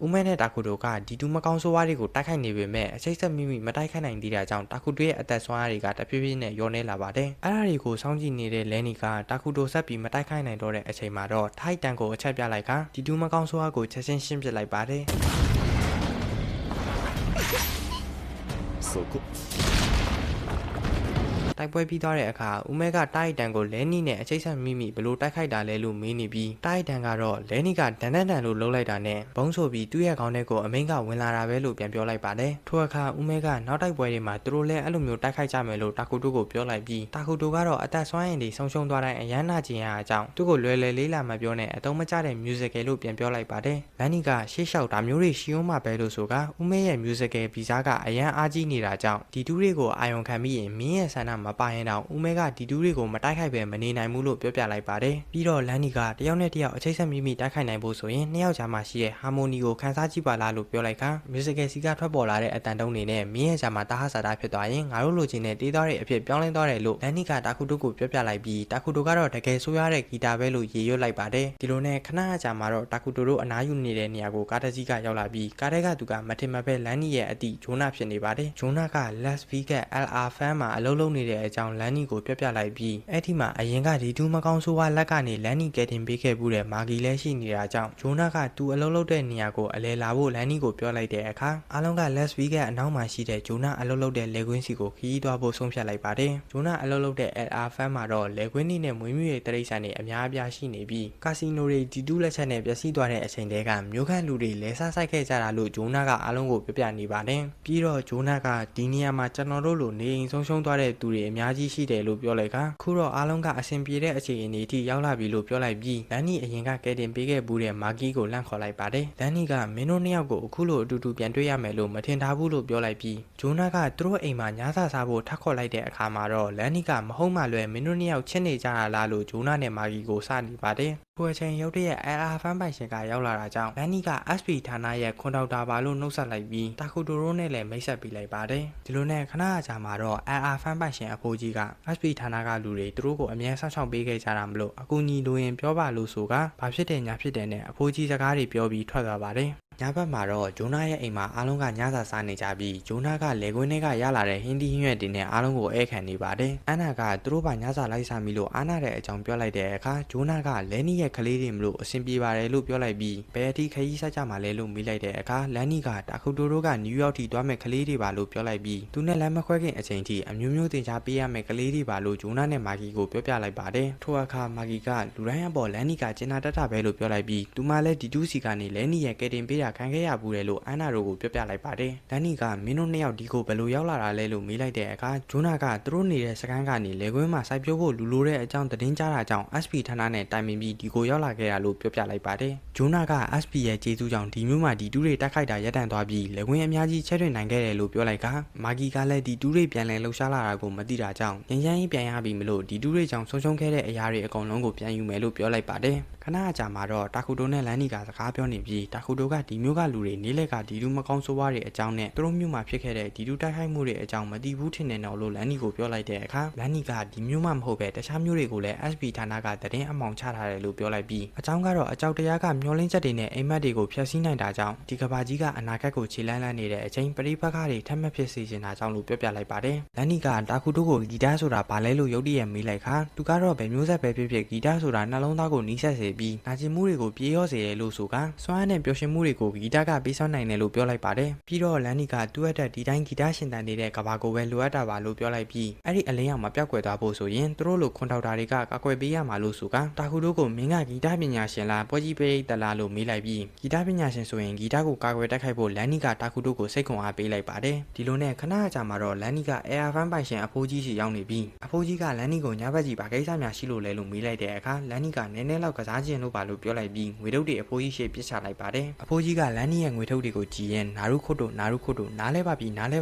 ဦးမဲနဲ့တာကူတိုကဒီတူမကောင်းဆိုးဝါးတွေကိုတိုက်ခိုက်နေပေမဲ့အချိတ်ဆက်မိမတိုက်ခိုက်နိုင်သေးတာကြောင့်တာကူတိုရဲ့အသက်ဆွမ်းအားတွေကတဖြည်းဖြည်းနဲ့လျော့နေလာပါတယ်။အဲ့ဒါတွေကိုစောင့်ကြည့်နေတဲ့လဲနီကတာကူတိုဆက်ပြီးမတိုက်ခိုက်နိုင်တော့တဲ့အချိန်မှာတော့ထိုက်တန်ကိုအချက်ပြလိုက်ကဒီတူမကောင်းဆိုးဝါးကိုချက်ချင်းရှင်းပစ်လိုက်ပါတယ်そこတိုက်ပွဲပြီးသွားတဲ့အခါဦးမဲကတိုက်တန်ကိုလဲနီနဲ့အချိတ်ဆက်မိဘလို့တိုက်ခိုက်တာလဲလို့မေးနေပြီးတိုက်တန်ကတော့လဲနီကဒန်ဒန်လို့လှုပ်လိုက်တာနဲ့ဘုံဆိုပြီးသူ့ရဲ့ခေါင်းထဲကိုအမိန်ကဝင်လာတာပဲလို့ပြန်ပြောလိုက်ပါတယ်ထိုအခါဦးမဲကနောက်တိုက်ပွဲတွေမှာသူတို့လည်းအဲ့လိုမျိုးတိုက်ခိုက်ကြမယ်လို့တာကူတိုကိုပြောလိုက်ပြီးတာကူတိုကတော့အသက်ဆွမ်းရည်တွေဆုံးရှုံးသွားတဲ့အရန်နာကျင်ရအကြောင်းသူ့ကိုလွယ်လွယ်လေးလာမပြောနဲ့အတုံးမကျတဲ့ musical လို့ပြန်ပြောလိုက်ပါတယ်လန်နီကရှေ့လျှောက်ဒါမျိုးတွေရှီယုံးမှာပဲလို့ဆိုကဦးမဲရဲ့ musical ဗီဇာကအရန်အားကြီးနေတာကြောင့်ဒီတူးတွေကိုအာယုံခံပြီးရင်မင်းရဲ့ဆန္ဒမပါရင်တော့ဦးမဲကဒီတူးတွေကိုမတိုက်ခိုက်ပဲမနေနိုင်ဘူးလို့ပြောပြလိုက်ပါတယ်ပြီးတော့လန်နီကတယောက်နဲ့တယောက်အချိတ်ဆက်မိတိုက်ခိုက်နိုင်ဖို့ဆိုရင်နှစ်ယောက်ကြားမှာရှိတဲ့ harmony ကိုခန်းစားကြည့်ပါလားလို့ပြောလိုက်ခါ musical စီကထွက်ပေါ်လာတဲ့အတန်တုံးတွေနဲ့မင်းရဲ့ကြားမှာတာဟဆာတာဖြစ်သွားရင်ငါတို့လိုချင်တဲ့တေးသားတွေအဖြစ်ပြောင်းလဲသွားတယ်လို့လန်နီကတာကူတိုကိုပြောပြလိုက်ပြီးတာကူတိုကတော့တကယ်ဆိုးရတဲ့ဂီတာပဲလို့ရေရွတ်လိုက်ပါတယ်ဒီလိုနဲ့ခဏကြာမှာတော့တာကူတိုတို့အနားယူနေတဲ့နေရာကိုကားတစ်စီးကရောက်လာပြီးကားထဲကသူကမထင်မှပဲလန်နီရဲ့အတိဂျိုနာဖြစ်နေပါတယ်ဂျိုနာက Las Vegas LR fan မှာအလုပ်လုပ်နေတဲ့အကြောင်းလန်နီကိုပြောပြလိုက်ပြီးအဲ့ဒီမှာအရင်ကဒီတူးမကောင်းဆိုးဝါးလက်ကနေလန်နီကယ်တင်ပေးခဲ့မှုတဲ့မာဂီလည်းရှိနေတာကြောင့်ဂျိုနာကသူအလုပ်လုပ်တဲ့နေရာကိုအလဲလာဖို့လန်နီကိုပြောလိုက်တဲ့အခါအားလုံးက Las Vegas အနောက်မှာရှိတဲ့ဂျိုနာအလုပ်လုပ်တဲ့လေကွင်းစီကိုခရီးသွားဖို့ဆုံးဖြတ်လိုက်ပါတယ်ဂျိုနာအလုပ်လုပ်တဲ့ LR fan မှာတော့လေကွင်းနေနဲ့မွေးမြူရေးတိရစ္ဆာန်တွေအများအပြားရှိနေပြီးကာစီနိုတွေဒီတူးလက်ချက်နဲ့ပျက်စီးသွားတဲ့အချိန်တည်းကမြို့ခန့်လူတွေလဲစားဆိုင်ခဲ့ကြတာလို့ဂျိုနာကအားလုံးကိုပြပြနေပါတယ်ပြီးတော့ဂျိုနာကဒီနေရာမှာကျွန်တော်တို့လိုနေအိမ်ဆုံးရှုံးသွားတဲ့သူတွေအများကြီးရှိတယ်လို့ပြောလိုက်ခါခုတော့အားလုံးကအဆင်ပြေတဲ့အခြေအနေထိရောက်လာပြီလို့ပြောလိုက်ပြီးလန်နီအရင်ကကယ်တင်ပေးခဲ့ဘူးတဲ့မာဂီကိုလန့်ခေါ်လိုက်ပါတယ်လန်နီကမင်းတို့နှစ်ယောက်ကိုအခုလိုအတူတူပြန်တွေ့ရမယ်လို့မထင်ထားဘူးလို့ပြောလိုက်ပြီးဂျိုနာကသူတို့အိမ်မှာညစာစားဖို့ထပ်ခေါ်လိုက်တဲ့အခါမှာတော့လန်နီကမဟုတ်မှလွယ်မင်းတို့နှစ်ယောက်ချစ်နေကြတာလားလို့ဂျိုနာနဲ့မာဂီကိုစနေပါတယ်ထိုအချိန်ရုတ်တရက် LR fan ပိုင်ရှင်ကရောက်လာတာကြောင့်လန်နီက SP ဌာနရဲ့ခွန်ဒေါက်တာပါလို့နှုတ်ဆက်လိုက်ပြီးတာကူတိုရိုနဲ့လည်းမိတ်ဆက်ပေးလိုက်ပါတယ်ဒီလိုနဲ့ခဏကြာမှာတော့ LR fan ပိုင်ရှင်အဖိုးကြီးက SP ဌာနကလူတွေသူတို့ကိုအမြဲဆောက်ရှောက်ပေးခဲ့ကြတာမလို့အကူညီလိုရင်ပြောပါလို့ဆိုကဘာဖြစ်တယ်ညာဖြစ်တယ်နဲ့အဖိုးကြီးစကားတွေပြောပြီးထွက်သွားပါတယ်ညဘက်မှာတော့ဂျိုနာရဲ့အိမ်မှာအားလုံးကညစာစားနေကြပြီးဂျိုနာကလေကွင်းထဲကရလာတဲ့ဟင်းသီးဟင်းရွက်တွေနဲ့အားလုံးကိုဧည့်ခံနေပါတယ်။အန်နာကသူတို့ဘာညစာလိုက်စားမိလို့အားနာတဲ့အကြောင်းပြောလိုက်တဲ့အခါဂျိုနာကလဲနီရဲ့ကလေးတွေမလို့အဆင်ပြေပါတယ်လို့ပြောလိုက်ပြီးဘယ်အထိခရီးဆက်ကြမှာလဲလို့မေးလိုက်တဲ့အခါလန်နီကတာကူတိုတို့ကနယူးယောက်ထိသွားမဲ့ကလေးတွေပါလို့ပြောလိုက်ပြီးသူနဲ့လမ်းမခွဲခင်အချိန်ထိအမျိုးမျိုးတင် ပေးရမယ့်ကလေးတွေပါလို့ဂျိုနာနဲ့မာဂီကိုပြောပြလိုက်ပါတယ်။ထိုအခါမာဂီကလူတိုင်းအပေါ်လန်နီကကျင်နာတတ်တာပဲလို့ပြောလိုက်ပြီးသူမလည်းဒီတူးစီကနေလဲနီရဲ့ကယ်တင်ပေးတာခံခဲ့ရဘူးတယ်လို့အန်နာတို့ကိုပြောပြလိုက်ပါတယ်။လန်နီကမင်းတို့နှစ်ယောက်ဒီကိုဘယ်လိုရောက်လာတာလဲလို့မေးလိုက်တဲ့အခါဂျိုနာကသူတို့နေတဲ့စခန်းကနေလေကွင်းမှာစိုက်ပျိုးဖို့လူလိုတဲ့အကြောင်းသတင်းကြားတာကြောင့် SP ဌာနနဲ့တိုင်ပင်ပြီးဒီကိုရောက်လာခဲ့တာလို့ပြောပြလိုက်ပါတယ်။ဂျိုနာက SP ရဲ့ကျေးဇူးကြောင့်ဒီမျိုးမှာဒီတူးတွေတိုက်ခိုက်တာရပ်တန့်သွားပြီးလေကွင်းအများကြီးချဲ့ထွင်နိုင်ခဲ့တယ်လို့ပြောလိုက်ကမာဂီကလည်းဒီတူးတွေပြန်လည်လှုပ်ရှားလာတာကိုမသိတာကြောင့်ငြိမ်းချမ်းရေးပြန်ရပြီမလို့ဒီတူးတွေကြောင့်ဆုံးရှုံးခဲ့တဲ့အရာတွေအကုန်လုံးကိုပြန်ယူမယ်လို့ပြောလိုက်ပါတယ်ခဏအကြာမှာတော့တာကူတိုနဲ့လန်နီကစကားပြောနေပြီးတာကူတိုကဒီမျိုးကလူတွေနေလက်ကဒီတူးမကောင်းဆိုးဝါးတွေအကြောင်းနဲ့သူတို့မျိုးမှာဖြစ်ခဲ့တဲ့ဒီတူးတိုက်ခိုက်မှုတွေအကြောင်းမသိဘူးထင်တယ်နော်လို့လန်နီကိုပြောလိုက်တဲ့အခါလန်နီကဒီမျိုးမှမဟုတ်ပဲတခြားမျိုးတွေကိုလည်း SP ဌာနကသတင်းအမှောင်ချထားတယ်လို့ပြောလိုက်ပြီးအကြောင်းကတော့အကြောက်တရားကမျောလင်းချက်တွေနဲ့အိမ်မက်တွေကိုဖျက်ဆီးနိုင်တာကြောင့်ဒီကဘာကြီးကအနာဂတ်ကိုခြေလှမ်းလန်းနေတဲ့အချိန်ပရိပက္ခတွေထပ်မဖြစ်စေချင်တာကြောင့်လို့ပြောပြလိုက်ပါတယ်လန်နီကတာကူတိုကိုဂီတဆိုတာဘာလဲလို့ရုတ်တရက်မေးလိုက်ခါသူကတော့ဘယ်မျိုးဆက်ပဲဖြစ်ဖြစ်ဂီတဆိုတာနှလုံးသားကိုနီးစပ်စေပြီးနာကျင်မှုတွေကိုပြေးရောစေတယ်လို့ဆိုကစွမ်းအားနဲ့ပျော်ရွှင်မှုတွေကိုဂီတကပေးစွမ်းနိုင်တယ်လို့ပြောလိုက်ပါတယ်ပြီးတော့လန်နီကသူ့အတွက်ဒီတိုင်းဂီတရှင်တန်နေတဲ့ကဘာကိုပဲလိုအပ်တာပါလို့ပြောလိုက်ပြီးအဲ့ဒီအလင်းအောင်မပြောက်ကွယ်သွားဖို့ဆိုရင်သူတို့လိုခွန်ထောက်တာတွေကကာကွယ်ပေးရမှာလို့ဆိုကတာကူတိုကိုမင်းကဂီတပညာရှင်လားပွဲကြီးပေးတလားလို့မေးလိုက်ပြီးဂီတပညာရှင်ဆိုရင်ဂီတကိုကာကွယ်တိုက်ခိုက်ဖို့လန်နီကတာကူတိုကိုစိတ်ခွန်အားပေးလိုက်ပါတယ်ဒီလိုနဲ့ခဏအကြာမှာတော့လန်နီက Air Fan ပိုင်ရှင်အဖိုးကြီးစီရောက်နေပြီးအဖိုးကြီးကလန်နီကိုညဘက်ကြီးဘာကိစ္စများရှိလို့လဲလို့မေးလိုက်တဲ့အခါလန်နီကနည်းနည်းလောက်ကစားခြင်းလို့ပါလို့ပြောလိုက်ပြီးငွေထုတ်တွေအဖိုးကြီးရှေ့ပစ်ချလိုက်ပါတယ်အဖိုးကြီးကလန်နီရဲ့ငွေထုတ်တွေကိုကြည်ရင်နာရုခုတ်တို့နားလဲပါပြီ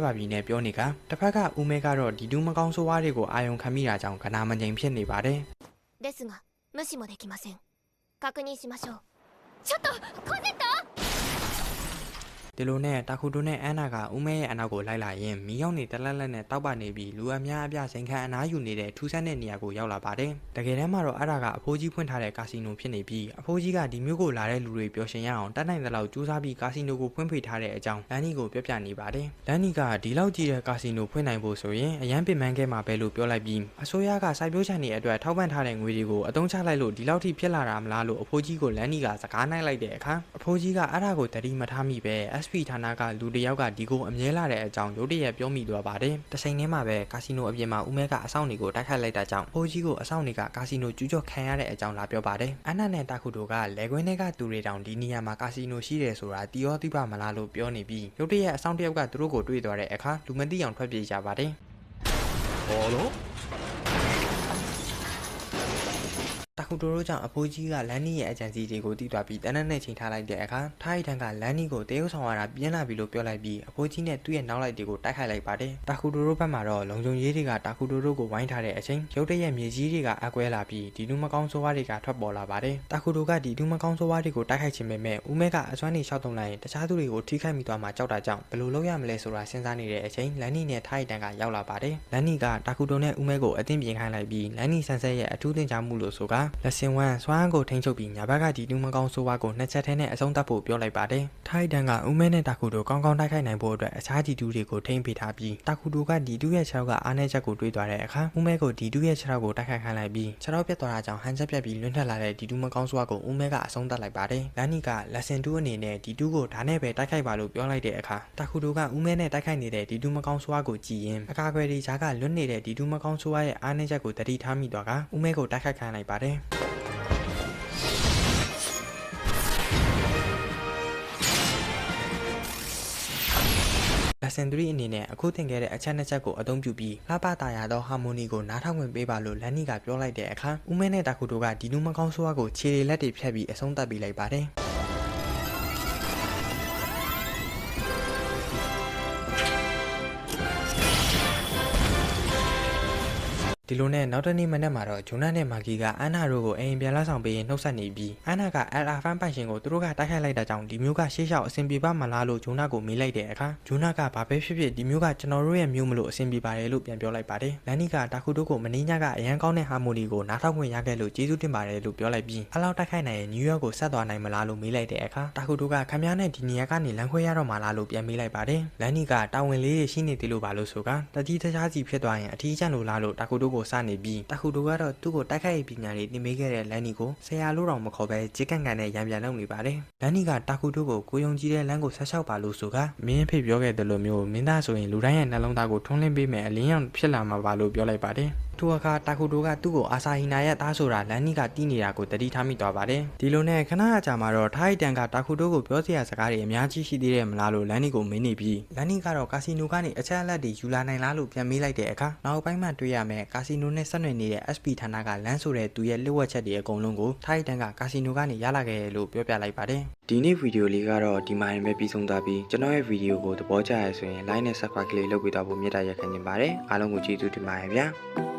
နဲ့ပြောနေကတစ်ဖက်ကဦးမဲကတော့ဒီတူးမကောင်းဆိုးဝါးတွေကိုအာယုံခံမိတာကြောင့်ကနာမငြိမ်ဖြစ်နေပါတယ်ですが無視もできません確認しましょうちょっとコゼットဒီလိုနဲ့တာခုတိုနဲ့အန်နာကဦးမဲရဲ့အနောက်ကိုလိုက်လာရင်မီးရောက်နေတလက်လက်နဲ့တောက်ပနေပြီးလူအများအပြားစိန်ခံအနားယူနေတဲ့ထူးဆန်းတဲ့နေရာကိုရောက်လာပါတယ်တကယ်တမ်းမှာတော့အဲ့ဒါကအဖိုးကြီးဖွင့်ထားတဲ့ကာစီနိုဖြစ်နေပြီးအဖိုးကြီးကဒီမျိုးကိုလာတဲ့လူတွေပျော်ရွှင်ရအောင်တတ်နိုင်တဲ့လောက်ကြိုးစားပြီးကာစီနိုကိုဖွင့်ဖေထားတဲ့အကြောင်းလန်နီကိုပြောပြနေပါတယ်လန်နီကဒီလောက်ကြီးတဲ့ကာစီနိုဖွင့်နိုင်ဖို့ဆိုရင်အရန်ပင်ပန်းခဲ့မှာပဲလို့ပြောလိုက်ပြီးအစိုးရကစိုက်ပျိုးခြံတွေအတွက်ထောက်ပံ့ထားတဲ့ငွေတွေကိုအသုံးချလိုက်လို့ဒီလောက်ထိဖြစ်လာတာမလားလို့အဖိုးကြီးကိုလန်နီကစကားနိုင်လိုက်တဲ့အခါအဖိုးကြီးကအဲ့ဒါကိုတတိမထားမိပဲ SP ဌာနကလူတစ်ယောက်ကဒီကိုအမြဲလာတဲ့အကြောင်းရုတ်တရက်ပြောမိသွားပါတယ်တချိန်တည်းမှာပဲကာစီနိုအပြင်မှာဦးမဲကအဆောင်တွေကိုတိုက်ခိုက်လိုက်တာကြောင့်အဖိုးကြီးကိုအဆောင်တွေကကာစီနိုကျူးကျော်ခံရတဲ့အကြောင်းလာပြောပါတယ်အန်နာနဲ့တာခုတိုကလေခွင်းတွေကသူတွေတောင်ဒီနေရာမှာကာစီနိုရှိတယ်ဆိုတာတီရောတိပမလားလို့ပြောနေပြီးရုတ်တရက်အဆောင်တစ်ယောက်ကသူတို့ကိုတွေ့သွားတဲ့အခါလူမသိအောင်ထွက်ပြေးကြပါတယ် あら တာခုတိုတို့ကြောင့်အဖိုးကြီးကလန်နီရဲ့အကြံစီတွေကိုတီးသွားပြီးတန်းတန်းနဲ့ချိန်ထားလိုက်တဲ့အခါထိုင်းတန်းကလန်နီကိုတရုတ်ဆောင်ရတာပြင်းလာပြီလို့ပြောလိုက်ပြီးအဖိုးကြီးနဲ့သူ့ရဲ့နောက်လိုက်တွေကိုတိုက်ခိုက်လိုက်ပါတယ်တာခုတိုတို့ဘက်မှာတော့လုံခြုံရေးတွေကတာခုတိုတို့ကိုဝိုင်းထားတဲ့အချိန်ရုတ်တရက်မြေကြီးတွေကအကွဲလာပြီးဒီလူမကောင်းဆိုးဝါးတွေကထွက်ပေါ်လာပါတယ်တာခုတိုကဒီလူမကောင်းဆိုးဝါးတွေကိုတိုက်ခိုက်ခြင်းပဲမဲ့ဦးမဲကအစွမ်းနေလျှောက်တုံလိုက်ရင်တခြားသူတွေကိုထိခိုက်မိသွားမှာကြောက်တာကြောင့်ဘယ်လိုလုပ်ရမလဲဆိုတာစဉ်းစားနေတဲ့အချိန်လန်နီနဲ့ထိုင်းတန်းကရောက်လာပါတယ်လန်နီကတာခုတိုနဲ့ဦးမဲကိုအသင်းပြင်ခိုင်းလိုက်ပြီးလန်နီဆန်ဆက်ရဲ့အထူးသင်ကြားမှုလို့ဆိုကလက်စင်ဝမ်စွမ်းကိုထိန်းချုပ်ပြီးညာဘက်ကဒီလူမကောင်းဆိုးဝါးကိုနှစ်ချက်ထဲနဲ့အဆုံးသတ်ဖို့ပြောလိုက်ပါတယ်ထိုင်းတန်းကဦးမဲနဲ့တာခုတိုကောင်းကောင်းတိုက်ခိုက်နိုင်ဖို့အတွက်အခြားဒီတူတွေကိုထိန်းပေးထားပြီးတာခုတိုကဒီတူရဲ့ခြေထောက်ကအားနည်းချက်ကိုတွေးသွားတဲ့အခါဦးမဲကိုဒီတူရဲ့ခြေထောက်ကိုတိုက်ခိုက်ခိုင်းလိုက်ပြီးခြေထောက်ပြတ်သွားတာကြောင့်ဟန်ချက်ပြတ်ပြီးလွင့်ထွက်လာတဲ့ဒီတူမကောင်းဆိုးဝါးကိုဦးမဲကအဆုံးသတ်လိုက်ပါတယ်လန်နီကလက်စင်တူအနေနဲ့ဒီတူကိုဓာတ်နဲ့ပဲတိုက်ခိုက်ပါလို့ပြောလိုက်တဲ့အခါတာခုတိုကဦးမဲနဲ့တိုက်ခိုက်နေတဲ့ဒီတူမကောင်းဆိုးဝါးကိုကြည်ရင်အကာအကွယ်ဒီကြားကလွတ်နေတဲ့ဒီတူမကောင်းဆိုးဝါးရဲ့အားနည်းချက်ကိုတတိထားမိသွားကဦးမဲကိုတိုက်ခိုက်ခိုင်းလိုက်ပါတယ်လက်စင်3အနေနဲ့အခုသင်ခဲ့တဲ့အချက်နှစ်ချက်ကိုအသုံးပြုပြီးလှပတာရသောဟာမိုနီကိုနားထောင်ဝင်ပေးပါလို့လန်နီကပြောလိုက်တဲ့အခါဦးမဲနဲ့တာခုတိုကဒီနူးမကောင်းဆိုးဝါးကိုခြေတွေလက်တွေဖြတ်ပြီးအဆုံးသတ်ပေးလိုက်ပါတယ်ဒီလိုနဲ့နောက်တနေ့မနက်မှာတော့ဂျိုနာနဲ့မာဂီကအန်နာတို့ကိုအိမ်ပြန်လာဆောင်ပေးရင်နှုတ်ဆက်နေပြီးအန်နာကအယ်လာဖန်ပိုင်ရှင်ကိုသူတို့ကတိုက်ခိုက်လိုက်တာကြောင့်ဒီမျိုးကရှေ့လျှောက်အဆင်ပြေပါမလားလို့ဂျိုနာကိုမေးလိုက်တဲ့အခါဂျိုနာကဘာပဲဖြစ်ဖြစ်ဒီမျိုးကကျွန်တော်တို့ရဲ့မျိုးမလို့အဆင်ပြေပါတယ်လို့ပြန်ပြောလိုက်ပါတယ်လန်နီကတာခုတို့ကိုမင်းညကအရန်ကောင်းတဲ့ဟာမိုနီကိုနားထောင်ခွင့်ရခဲ့လို့ကျေးဇူးတင်ပါတယ်လို့ပြောလိုက်ပြီးအလောက်တိုက်ခိုက်နိုင်ရင်နယူးယောက်ကိုဆက်သွားနိုင်မလားလို့မေးလိုက်တဲ့အခါတာခုတို့ကခမည်းနဲ့ဒီနေရာကနေလမ်းခွဲရတော့မှာလားလို့ပြန်မေးလိုက်ပါတယ်လန်နီကတာဝန်လေးတွေရှိနေသေးလို့ပါလို့ဆိုကတတိတခြားစီဖြစ်သွားရင်အထီးကျန်လို့လားလို့တာခုတို့ကိုစနေပြီးခုတို့ကတော့သူ့ကိုတိုက်ခိုက်ရေးပညာတွေသင်ပေးခဲ့တဲ့လန်နီကိုဆရာလို့တော့မခေါ်ပဲဂျစ်ကန်ကန်နဲ့ရံပြန်လုပ်နေပါတယ်လန်နီကတာခုတို့ကိုကိုယုံကြည်တဲ့လမ်းကိုဆက်လျှောက်ပါလို့ဆိုကမင်းဖေပြောခဲ့တယ်လို့မျိုးမင်းသားဆိုရင်လူတိုင်းရဲ့နှလုံးသားကိုထွန်းလင်းပေးမယ်အလင်းရောင်ဖြစ်လာမှာပါလို့ပြောလိုက်ပါတယ်သူအခါတာခုတိုကသူ့ကိုအာဆာဟီနာရဲ့သားဆိုတာလန်နီကတီးနေတာကိုတတိထားမိသွားပါတယ်ဒီလိုနဲ့ခဏအကြာမှာတော့ထိုင်းတန်ကတာခုတိုကိုပြောစရာစကားတွေအများကြီးရှိသေးတယ်မလားလို့လန်နီကိုမေးနေပြီးလန်နီကတော့ကာစီနိုကနေအချက်အလက်တွေယူလာနိုင်လားလို့ပြန်မေးလိုက်တဲ့အခါနောက်ပိုင်းမှတွေ့ရမယ်ကာစီနိုနဲ့ဆက်နွယ်နေတဲ့ SP ဌာနကလမ်းဆိုတဲ့သူရဲ့လျှို့ဝှက်ချက်တွေအကုန်လုံးကိုထိုင်းတန်ကကာစီနိုကနေရလာခဲ့တယ်လို့ပြောပြလိုက်ပါတယ်ဒီနေ့ဗီဒီယိုလေးကတော့ဒီမှာပဲပြီးဆုံးသွားပြီးကျွန်တော်ရဲ့ဗီဒီယိုကိုသဘောကျရဆိုရင် like နဲ့ subscribe ကလေးလုပ်ပေးတော့ဖို့မေတ္တာရပ်ခံချင်ပါတယ်အားလုံးကိုကျေးဇူးတင်ပါတယ်ဗျာ